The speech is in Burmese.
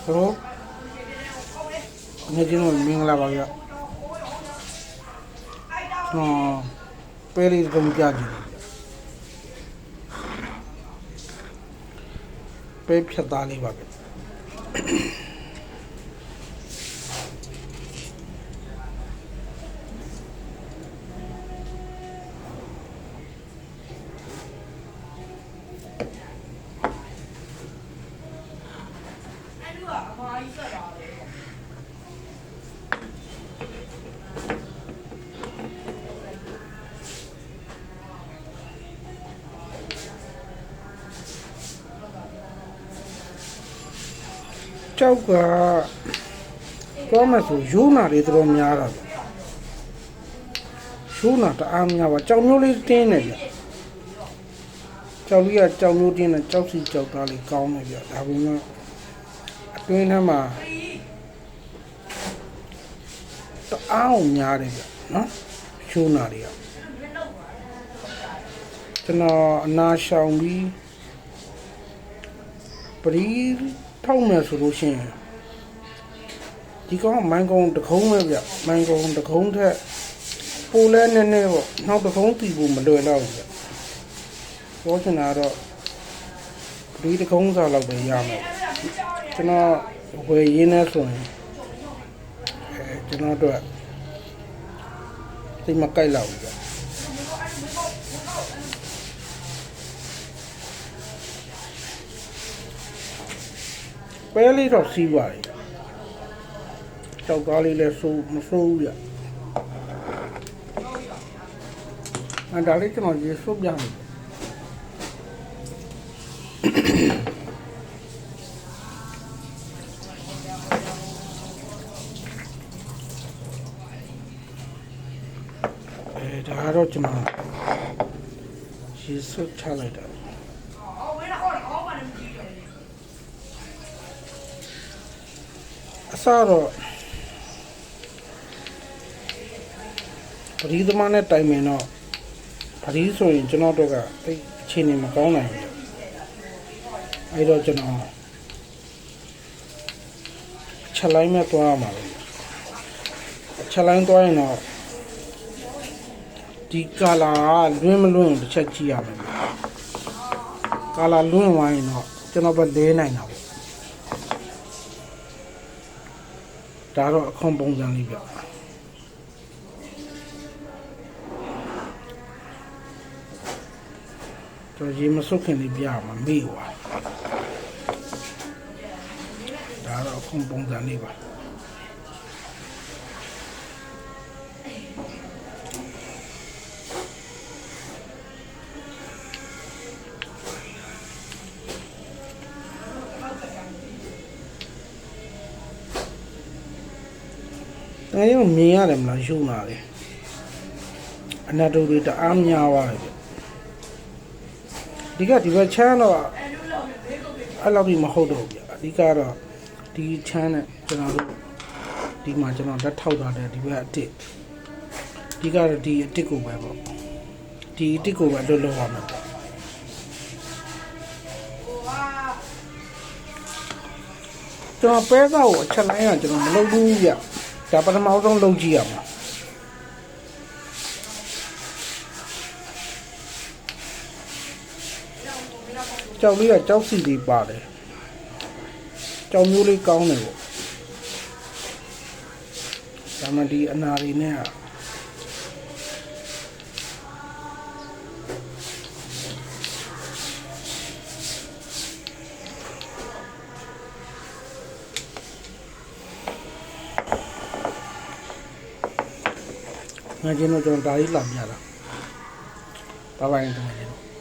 ဆိုငါချင်းတို့မင်္ဂလာပါဗျပဲလေးတုံးပြကြည့်ပဲဖြတ်သားလေးပါဗျကျောက်ကတော့မဆိုယူနာတွေတော်များတာယူနာတအားများပါကြောင်မျိုးလေးတင်းနေဗျကြောင်လေးကကြောင်မျိုးတင်းနေကြောက်စီကြောက်သားလေးကောင်းနေဗျဒါပေမဲ့အတွင်းထဲမှာတအားများတယ်ဗျနော်ယူနာတွေကကျွန်တော်အနာရှောင်ပြီးပရိထောက်မယ်ဆိုလို့ရှိရင်ဒီကောင်မိုင်းကောင်တကုံးပဲဗျမိုင်းကောင်တကုံးထက်ပိုလဲနည်းနည်းပေါ့နောက်တကုံးတီဖို့မလွယ်တော့ဘူးဗျပြောချင်တာတော့ဒီတကုံးစားလောက်ပဲရမယ်ကျွန်တော်ဝယ်ရင်းနေဆိုရင်ကျွန်တော်တို့သိမကြိုက်တော့ဘူးဗျပဲလေးတော့စီးပါတယ်ကြောက်သားလေးလည်းစိုးမစိုးဘူးဗျဒါလေးကျွန်တော်ရေစိုးပြမယ်ဒါတော့ကျွန်တော်ရေစိုးချလိုက်တာအစားတော့ပရိသမားနဲ့တိုင်ပင်တော့ပရိဆိုရင်ကျွန်တော်တို့ကအဲ့အခြေအနေမကောင်းနိုင်ဘူးအဲ့တော့ကျွန်တော်ချက်လိုက်မဲ့သွားရမှာပဲချက်လိုက်သွားရင်တော့ဒီကာလာလွင်းမလွင်းတစ်ချက်ကြည့်ရမယ်ကာလာလွင်းသွားရင်တော့ကျွန်တော်ပဲလဲနိုင်တာပေါ့ဒါတော့အခွန်ပုံစံလေးပြကျွန်တော်ရေမစုပ်ခင်လေးပြမှာမေ့သွားဒါတော့အခွန်ပုံစံလေးပါတကယ်လို့မြင်ရတယ်မလားရှုံးလာတယ်အနာတိုတွေတအားများသွားတယ်ဒီဘက်ချမ်းတော့အဲ့လောက်ကြီးမဟုတ်တော့ဘူးအဓိကတော့ဒီချမ်းနဲ့ကျွန်တော်တို့ဒီမှာကျွန်တော်လက်ထောက်ထားတဲ့ဒီဘက်အတစ်ဒီကတော့ဒီအတစ်ကိုပဲပေါ့ဒီအတစ်ကိုပဲလွတ်ရမှာကျွန်တော်ပဲကောက်ကိုအချက်လိုင်းကကျွန်တော်မလုပ်ဘူးဗျဒါပထမဆုံးလုပ်ကြည့်ရမှာကြောက်လေးကကြောက်စီလေးပါတယ်ကြောက်မျိုးလေးကောင်းတယ်ပေါ့ဒါမှဒီအနာရီနဲ့ငါချင်းတို့ကျွန်တော်ဒါလေးလာပြတာပါပါရင်တမန်ကျွန်တော်